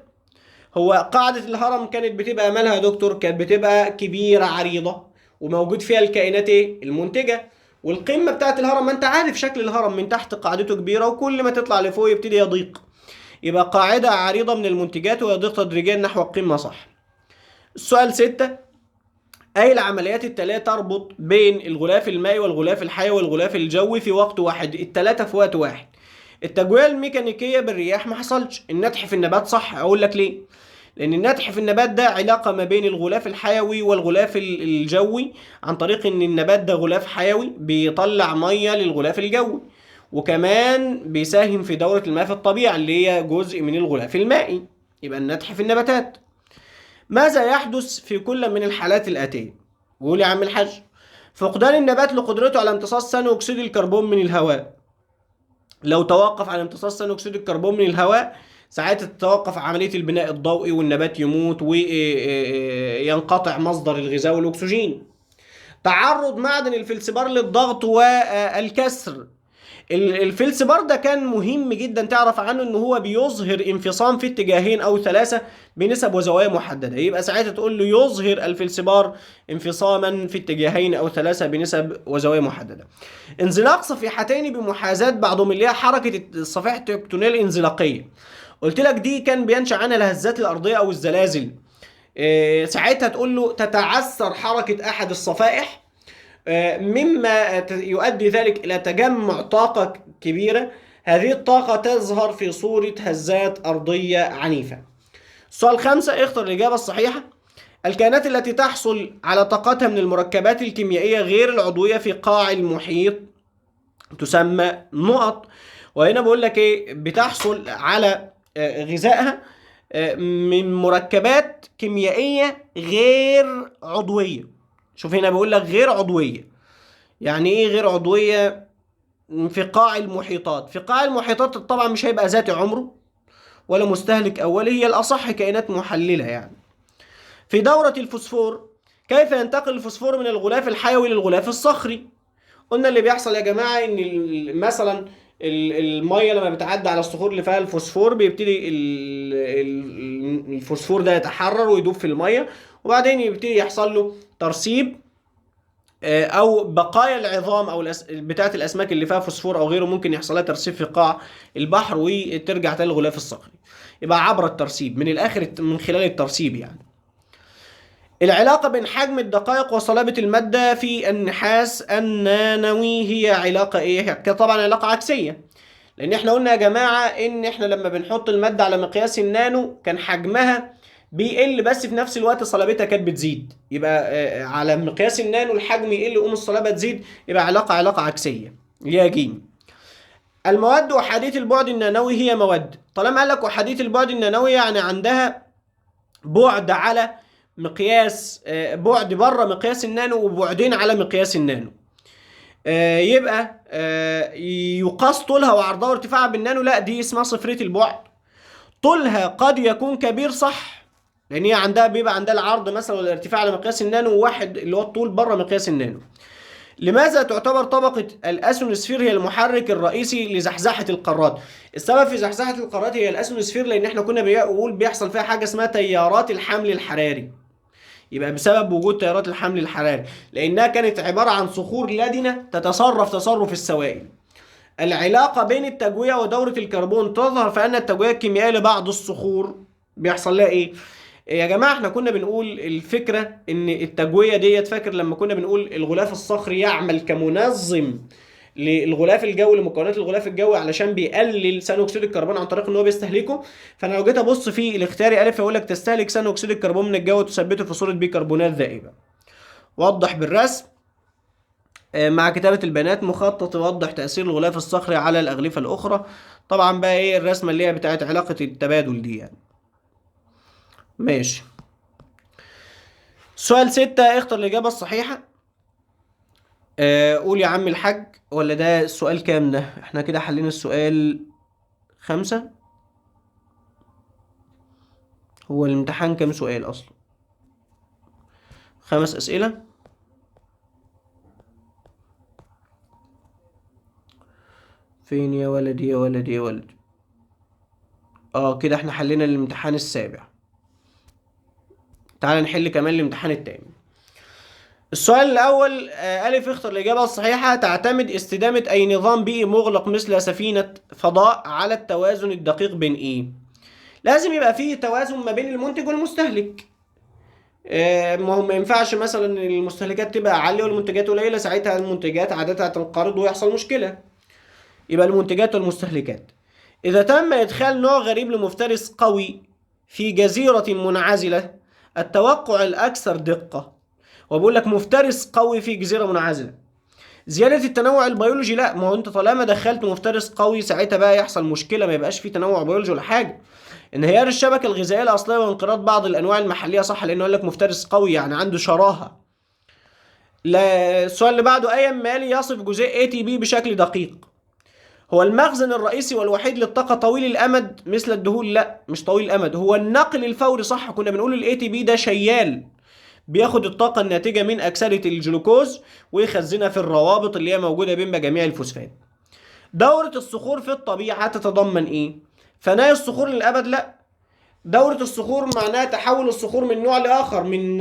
هو قاعدة الهرم كانت بتبقى مالها يا دكتور؟ كانت بتبقى كبيرة عريضة وموجود فيها الكائنات المنتجة، والقمة بتاعت الهرم ما انت عارف شكل الهرم من تحت قاعدته كبيرة، وكل ما تطلع لفوق يبتدي يضيق، يبقى قاعدة عريضة من المنتجات ويضيق تدريجيا نحو القمة، صح. السؤال 6. أي العمليات التالية تربط بين الغلاف المائي والغلاف الحيوي والغلاف الجوي في وقت واحد؟ التلاتة في وقت واحد. التجوية الميكانيكية بالرياح ما حصلش. النتح في النبات صح. اقول لك ليه؟ لان النتح في النبات ده علاقة ما بين الغلاف الحيوي والغلاف الجوي، عن طريق ان النبات ده غلاف حيوي بيطلع مية للغلاف الجوي، وكمان بيساهم في دورة الماء في الطبيعة اللي هي جزء من الغلاف المائي. يبقى النتح في النباتات. ماذا يحدث في كل من الحالات الآتية؟ قول يا عم الحاج. فقدان النبات لقدرته على امتصاص ثاني أكسيد الكربون من الهواء. لو توقف عن امتصاص ثاني أكسيد الكربون من الهواء، ساعتها تتوقف عملية البناء الضوئي والنبات يموت وينقطع مصدر الغذاء والأكسجين. تعرض معدن الفلسبار للضغط والكسر. الفلسبار ده كان مهم جدا تعرف عنه ان هو بيظهر انفصام في اتجاهين او ثلاثة بنسب وزوايا محددة. يبقى ساعتها تقول له يظهر الفلسبار انفصاما في اتجاهين او ثلاثة بنسب وزوايا محددة. انزلاق صفيحتين بمحاذاة بعضهم اللي هي حركة الصفائح التكتونية الانزلاقية. قلت لك دي كان بينشأ عنها الهزات الأرضية او الزلازل. ساعتها تقول له تتعثر حركة احد الصفائح، مما يؤدي ذلك إلى تجمع طاقة كبيرة. هذه الطاقة تظهر في صورة هزات أرضية عنيفة. السؤال 5، اختر الإجابة الصحيحة. الكائنات التي تحصل على طاقتها من المركبات الكيميائية غير العضوية في قاع المحيط تسمى نقط. وهنا بقول لك ايه، بتحصل على غذائها من مركبات كيميائية غير عضوية. شوف هنا بيقول لك غير عضوية. يعني ايه غير عضوية؟ في قاع المحيطات. في قاع المحيطات طبعا مش هيبقى ذاتي عمره ولا مستهلك أولي، هي الأصح كائنات محللة يعني. في دورة الفوسفور، كيف ينتقل الفوسفور من الغلاف الحيوي للغلاف الصخري؟ قلنا اللي بيحصل يا جماعة ان مثلا المية لما بتعدي على الصخور اللي فيها الفوسفور بيبتدي الفوسفور ده يتحرر ويدوب في المية، وبعدين يبتدي يحصل له ترسيب، او بقايا العظام او بتاعه الاسماك اللي فيها فوسفور او غيره ممكن يحصل لها ترسيب في قاع البحر وترجع تاني للغلاف الصخري. يبقى عبر الترسيب من الاخر، من خلال الترسيب يعني. العلاقة بين حجم الدقائق وصلابة المادة في النحاس النانوي هي علاقة ايه؟ طبعا علاقة عكسية. لان احنا قلنا يا جماعة ان احنا لما بنحط المادة على مقياس النانو كان حجمها بيقل، بس في نفس الوقت صلابتها كانت بتزيد. يبقى على مقياس النانو الحجم يقل يقوم الصلابة تزيد. يبقى علاقة عكسية اللي هي ج. المواد وحدية البعد النانوي هي مواد. طالما قال لك وحدية البعد النانوي يعني عندها بعد على مقياس بعد بره مقياس النانو وبعدين على مقياس النانو. يبقى يقاس طولها وعرضها وارتفاعها بالنانو. لا، دي اسمها صفرية البعد. طولها قد يكون كبير صح، لان هي عندها بيبقى عندها العرض مثلا والارتفاع على مقياس النانو، وواحد اللي هو الطول بره مقياس النانو. لماذا تعتبر طبقة الأسونوسفير هي المحرك الرئيسي لزحزحة القارات؟ السبب في زحزحة القارات هي الأسونوسفير، لأن احنا كنا بنقول بيحصل فيها حاجة اسمها تيارات الحمل الحراري. يبقى بسبب وجود تيارات الحمل الحراري، لأنها كانت عبارة عن صخور لادنة تتصرف تصرف السوائل. العلاقة بين التجوية ودورة الكربون تظهر في أن التجوية الكيميائية لبعض الصخور بيحصل لها إيه؟ يا جماعة احنا كنا بنقول الفكرة إن التجوية ديت، فاكر لما كنا بنقول الغلاف الصخري يعمل كمنظم للغلاف الجوي، لمكونات الغلاف الجوي، علشان بيقلل ثاني اكسيد الكربون عن طريق ان هو بيستهلكه. فانا لو جيت ابص في الاختياري الف يقول لك تستهلك ثاني اكسيد الكربون من الجو وتثبته في صورة بيكربونات ذائبة. وضح بالرسم مع كتابة البيانات مخطط يوضح تأثير الغلاف الصخري على الأغلفة الأخرى. طبعا بقى إيه الرسمة اللي هي بتاعت علاقة التبادل دي يعني. ماشي. سؤال 6، اختر الإجابة الصحيحة. قول يا عم الحاج. ولا ده السؤال كام ده؟ احنا كده حلينا السؤال 5. هو الامتحان كام سؤال أصلا؟ 5 أسئلة. فين يا ولدي يا ولدي يا ولدي؟ كده احنا حلينا الامتحان السابع. تعال نحل كمان الامتحان التاني. السؤال الأول ألف اختر الإجابة الصحيحة. تعتمد استدامة أي نظام بيئي مغلق مثل سفينة فضاء على التوازن الدقيق بين إيه؟ لازم يبقى فيه توازن ما بين المنتج والمستهلك. ما هو ما ينفعش مثلا المستهلكات تبقى عالية والمنتجات قليلة، ساعتها المنتجات عادة هتنقرض ويحصل مشكلة. يبقى المنتجات والمستهلكات. إذا تم إدخال نوع غريب لمفترس قوي في جزيرة منعزلة، التوقع الأكثر دقة. وبقول لك مفترس قوي في جزيرة منعزلة. زيادة التنوع البيولوجي، لا، ما هو انت طالما دخلت مفترس قوي ساعتها بقى يحصل مشكلة، ما يبقاش فيه تنوع بيولوجي ولا حاجة. انهيار الشبكة الغذائية الأصلية وانقراض بعض الأنواع المحلية، صح، لأنه يقول لك مفترس قوي يعني عنده شراهة. لا، السؤال اللي بعده، أي مالي يصف جزيء ATP بشكل دقيق؟ هو المخزن الرئيسي والوحيد للطاقة طويل الأمد مثل الدهون؟ لا، مش طويل الأمد، هو النقل الفوري، صح، كنا بنقول ال ATP ده شيال، بياخد الطاقة الناتجة من أكسدة الجلوكوز ويخزنها في الروابط اللي هي موجودة بين مجاميع الفوسفات. دورة الصخور في الطبيعة تتضمن إيه؟ فناء الصخور للأبد؟ لا. دورة الصخور معناها تحول الصخور من نوع لآخر، من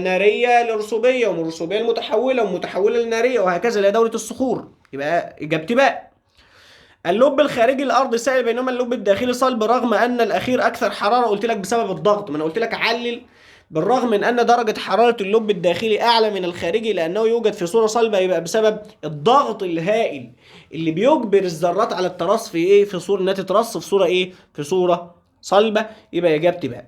نارية لرسوبية، ومن رسوبية لمتحولة، ومتحولة لنارية، وهكذا، اللي هي دورة الصخور. يبقى إجابتي بقى. اللب الخارجي للأرض سائل بينما اللب الداخلي صلب، رغم أن الأخير أكثر حرارة. قلت لك بسبب الضغط، ما أنا قلت لك علل. بالرغم من أن درجة حرارة اللب الداخلي أعلى من الخارجي لأنه يوجد في صورة صلبة، يبقى بسبب الضغط الهائل اللي بيجبر الذرات على الترص في إيه؟ في صورة إنها تترص في صورة إيه؟ في صورة صلبة. يبقى إجابتي بقى.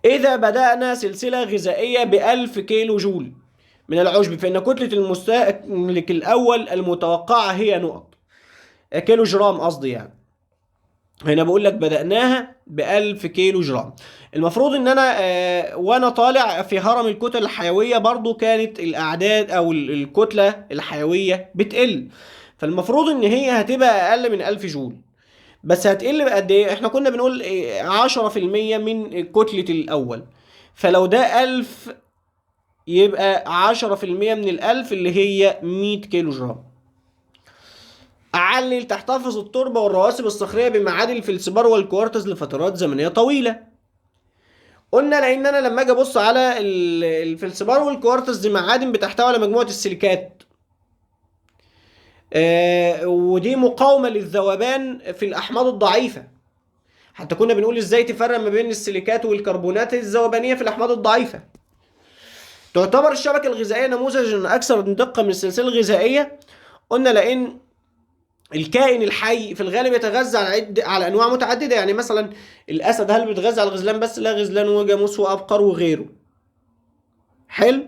إذا بدأنا سلسلة غذائية ب1000 كيلو جول من العشب، فإن كتلة المستهلك الأول المتوقعة هي نقط كيلو جرام، قصدي يعني. هنا بقول لك بدأناها ب1000 كيلو جرام. المفروض ان انا وانا طالع في هرم الكتل الحيوية برضو كانت الاعداد او الكتلة الحيوية بتقل، فالمفروض ان هي هتبقى اقل من 1000 جول. بس هتقل بقد ايه؟ احنا كنا بنقول 10% من كتلة الاول، فلو ده 1000 يبقى 10% من ال1000 اللي هي 100 كيلو جرام. أعلل، تحتفظ التربة والرواسب الصخرية بمعادن الفلسبار والكوارتز لفترات زمنية طويلة. قلنا لأن أنا لما أجي أبص على الفلسبار والكوارتز دي معادن بتحتوي على مجموعة السيليكات، ودي مقاومة للذوبان في الأحماض الضعيفة. حتى كنا بنقول إزاي تفرق ما بين السيليكات والكربونات الذوبانية في الأحماض الضعيفة. تعتبر الشبكة الغذائية نموذجا أكثر دقة من السلسلة الغذائية. قلنا لأن الكائن الحي في الغالب يتغذى على انواع متعدده، يعني مثلا الاسد هل بيتغذى على الغزلان بس؟ لا، غزلان وجاموس وابقر وغيره. حلو.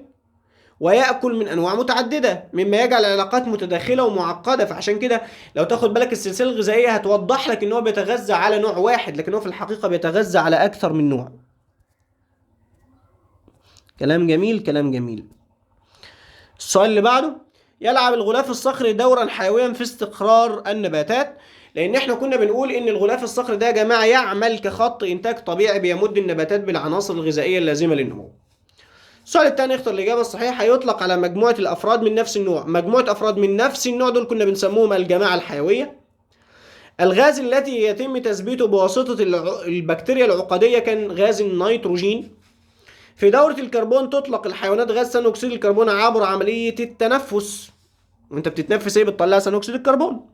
ويأكل من انواع متعدده مما يجعل العلاقات متداخله ومعقده، فعشان كده لو تاخد بالك السلسله الغذائيه هتوضح لك ان هو بيتغذى على نوع واحد، لكن هو في الحقيقه بيتغذى على اكثر من نوع. كلام جميل، كلام جميل. السؤال اللي بعده، يلعب الغلاف الصخري دورا حيويا في استقرار النباتات؟ لان احنا كنا بنقول ان الغلاف الصخري ده يا جماعه يعمل كخط انتاج طبيعي بيمد النباتات بالعناصر الغذائيه اللازمه للنمو. السؤال الثاني، اختر الاجابه الصحيحه. يطلق على مجموعه الافراد من نفس النوع. مجموعه افراد من نفس النوع دول كنا بنسموهم الجماعه الحيويه. الغاز التي يتم تثبيته بواسطه البكتيريا العقديه كان غاز النيتروجين. في دورة الكربون تطلق الحيوانات غاز ثاني أكسيد الكربون عبر عملية التنفس. وأنت بتتنفس إيه؟ بتطلع ثاني أكسيد الكربون.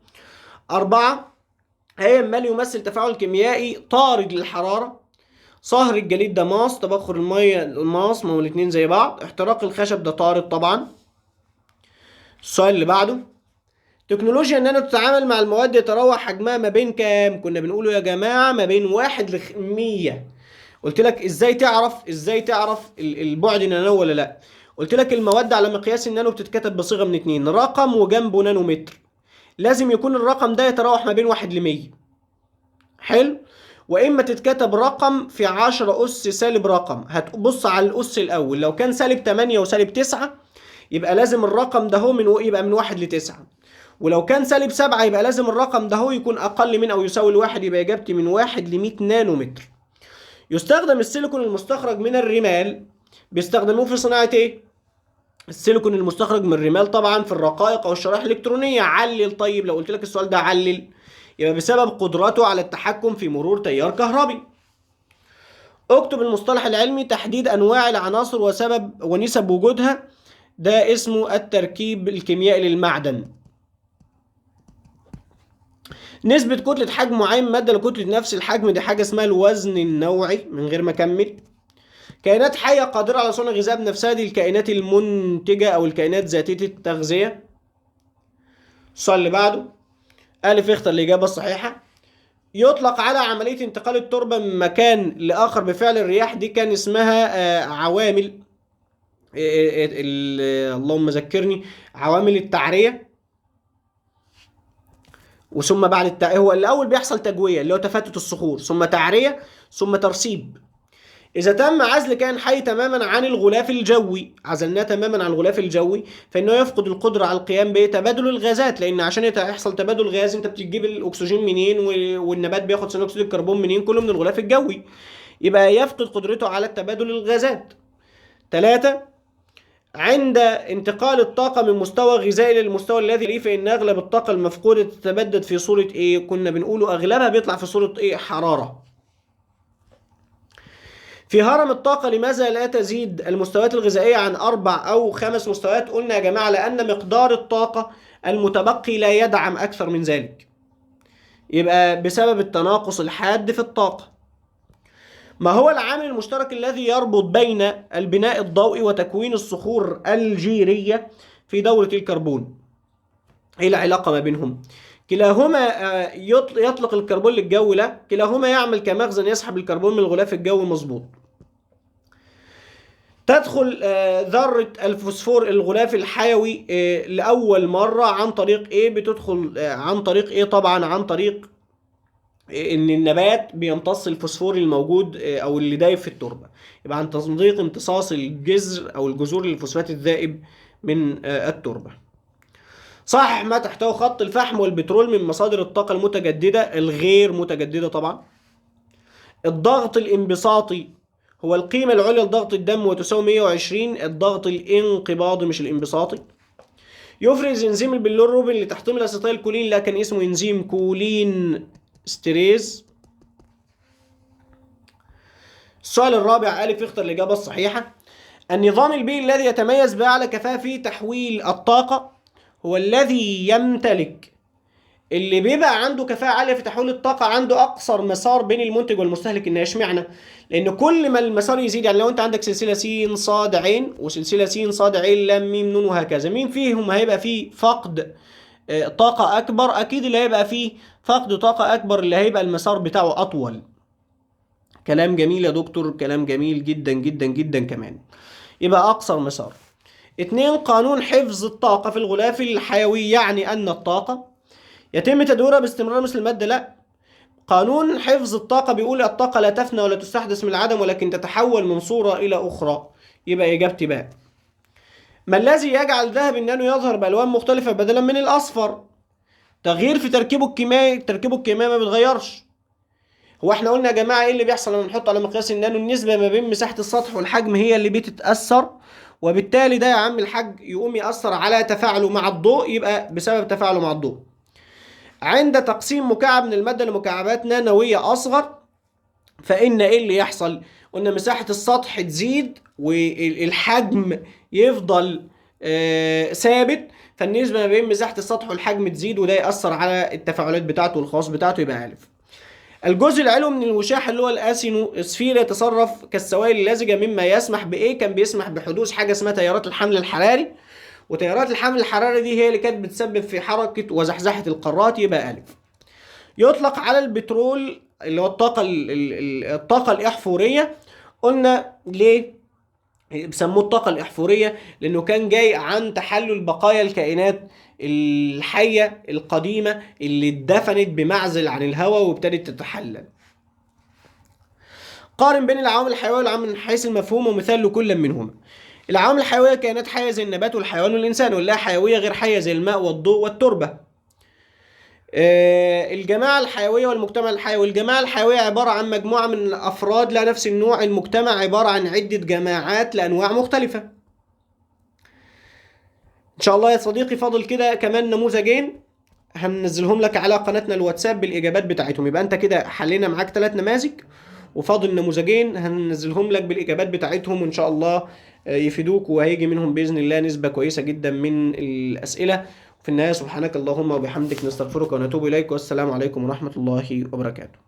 4. هي مال يمثل تفاعل كيميائي طارد للحرارة. صهر الجليد ده ماس، تبخر المية الماس، ما هو الاتنين زي بعض. احتراق الخشب ده طارد طبعا. السؤال اللي بعده، تكنولوجيا النانو تتعامل مع المواد يتراوح حجمها ما بين كام؟ كنا بنقوله يا جماعة ما بين 1 ل100. قلت لك ازاي تعرف البعد نانو ولا لا؟ قلت لك المواد على مقياس النانو بتتكتب بصيغه من اتنين، رقم وجنبه نانومتر. لازم يكون الرقم ده يتراوح ما بين 1 ل100. حلو. واما تتكتب رقم في 10 اس سالب رقم. هتبص على الاس الاول، لو كان سالب 8 وسالب 9 يبقى لازم الرقم ده هو يبقى من 1 ل9. ولو كان سالب 7 يبقى لازم الرقم ده هو يكون اقل من او يساوي الواحد، يبقى اجابتي من 1 ل100 نانومتر. يستخدم السيليكون المستخرج من الرمال، بيستخدموه في صناعة ايه؟ السيليكون المستخرج من الرمال طبعا في الرقائق او الشرائح الالكترونية. علل. طيب لو قلت لك السؤال ده علل، يبقى بسبب قدرته على التحكم في مرور تيار كهربي. اكتب المصطلح العلمي تحديد انواع العناصر وسبب ونسب وجودها، ده اسمه التركيب الكيميائي للمعدن. نسبة كتلة حجم معين مادة لكتلة نفس الحجم دي حاجة اسمها الوزن النوعي. من غير ما اكمل، كائنات حية قادرة على صنع غذاء بنفسها دي الكائنات المنتجة أو الكائنات ذاتية التغذية. السؤال اللي بعده، ألف اختر الإجابة الصحيحة. يطلق على عملية انتقال التربة من مكان لآخر بفعل الرياح، دي كان اسمها عوامل اللهم ذكرني، عوامل التعرية. وثم بعد هو الأول بيحصل تجوية اللي هو تفتت الصخور، ثم تعرية، ثم ترسيب. إذا تم عزل كائن حي تماما عن الغلاف الجوي، عزلناه تماما عن الغلاف الجوي، فإنه يفقد القدرة على القيام بتبادل الغازات، لأن عشان يحصل تبادل غاز أنت بتجيب الأكسجين منين، والنبات بياخد ثاني أكسيد الكربون منين؟ كله من الغلاف الجوي. يبقى يفقد قدرته على التبادل الغازات. 3. عند انتقال الطاقة من مستوى غذائي للمستوى الذي يليه، فإن أغلب الطاقة المفقودة تتبدد في صورة إيه؟ كنا بنقوله أغلبها بيطلع في صورة إيه؟ حرارة. في هرم الطاقة لماذا لا تزيد المستويات الغذائية عن 4 أو 5 مستويات؟ قلنا يا جماعة لأن مقدار الطاقة المتبقي لا يدعم أكثر من ذلك. يبقى بسبب التناقص الحاد في الطاقة. ما هو العامل المشترك الذي يربط بين البناء الضوئي وتكوين الصخور الجيرية في دورة الكربون؟ ايه العلاقة ما بينهم؟ كلاهما يطلق الكربون للجو، لا، كلاهما يعمل كمخزن يسحب الكربون من الغلاف الجوي، مظبوط. تدخل ذرة الفوسفور الغلاف الحيوي لأول مرة عن طريق ايه؟ بتدخل عن طريق ايه؟ طبعا عن طريق ان النبات بيمتص الفوسفور الموجود او اللي دايب في التربة. يبقى عن طريق امتصاص الجذر او الجذور للفوسفات الذائب من التربة. صحح ما تحته خط الفحم والبترول من مصادر الطاقة المتجددة الغير متجددة طبعا. الضغط الانبساطي هو القيمة العليا لضغط الدم وتساوي 120. الضغط الانقباضي مش الانبساطي. يفرز انزيم البيليروبين لتحطيم الاسيتيل كولين، لكن اسمه انزيم كولين ستريز. السؤال الرابع، ألف اختر الإجابة الصحيحة. النظام البيئي الذي يتميز بأعلى كفاءة في تحويل الطاقة هو الذي يمتلك، اللي بيبقى عنده كفاءة عالية في تحويل الطاقة عنده أقصر مسار بين المنتج والمستهلك. إن اشمعنى؟ لأن كل ما المسار يزيد، يعني لو أنت عندك سلسلة س ص ع وسلسلة س ص ع ل م ن وهكذا، مين فيهم هيبقى فيه فقد طاقة أكبر؟ أكيد اللي هيبقى فيه فقد طاقة أكبر اللي هيبقى المسار بتاعه أطول. كلام جميل يا دكتور، كلام جميل جدا جدا جدا كمان. يبقى أقصر مسار. 2. قانون حفظ الطاقة في الغلاف الحيوي يعني أن الطاقة يتم تدويرها باستمرار مثل المادة؟ لا. قانون حفظ الطاقة بيقول الطاقة لا تفنى ولا تستحدث من العدم، ولكن تتحول من صورة إلى أخرى. يبقى إجابتي باء. ما الذي يجعل ذهب النانو يظهر بألوان مختلفة بدلا من الأصفر؟ تغيير في تركيبه الكيميائي. تركيبه الكيميائي ما بيتغيرش. هو احنا قلنا يا جماعة ايه اللي بيحصل لما نحط على مقياس النانو؟ النسبة ما بين مساحة السطح والحجم هي اللي بتتأثر، وبالتالي ده يا عم الحاج يقوم يأثر على تفاعله مع الضوء، يبقى بسبب تفاعله مع الضوء. عند تقسيم مكعب من المادة لمكعبات نانوية أصغر، فإن إيه اللي يحصل؟ قلنا مساحة السطح تزيد والحجم يفضل ثابت، فالنسبة ما بين مساحة السطح والحجم تزيد، وده يأثر على التفاعلات بتاعته والخواص بتاعته. يبقى ألف. الجزء العلوي من الوشاح اللي هو الاسينوسفير يتصرف كالسوائل اللازجة، مما يسمح بإيه؟ كان بيسمح بحدوث حاجة اسمها تيارات الحمل الحراري، وتيارات الحمل الحراري دي هي اللي كانت بتسبب في حركة وزحزحة القارات. يبقى ألف. يطلق على البترول اللي هو الطاقة الإحفورية. قلنا ليه بسموه الطاقة الإحفورية؟ لأنه كان جاي عن تحلل بقايا الكائنات الحية القديمة اللي اتدفنت بمعزل عن الهواء وابتدت تتحلل. قارن بين العوامل الحيوية والعوامل من حيث المفهوم ومثال لكل منهما. العوامل الحيوية كائنات حية زي النبات والحيوان والإنسان، واللا حيوية غير حية زي الماء والضوء والتربة. الجماعة الحيوية والمجتمع الحيوي. الجماعة الحيوية عبارة عن مجموعة من الأفراد لا نفس النوع. المجتمع عبارة عن عدة جماعات لأنواع مختلفة. إن شاء الله يا صديقي فاضل كده كمان نموذجين هننزلهم لك على قناتنا الواتساب بالإجابات بتاعتهم. يبقى أنت كده حلينا معاك 3 نماذج، وفاضل نموذجين هننزلهم لك بالإجابات بتاعتهم، وإن شاء الله يفيدوك، وهيجي منهم بإذن الله نسبة كويسة جدا من الأسئلة. في النهاية سبحانك اللهم وبحمدك نستغفرك ونتوب إليك، والسلام عليكم ورحمة الله وبركاته.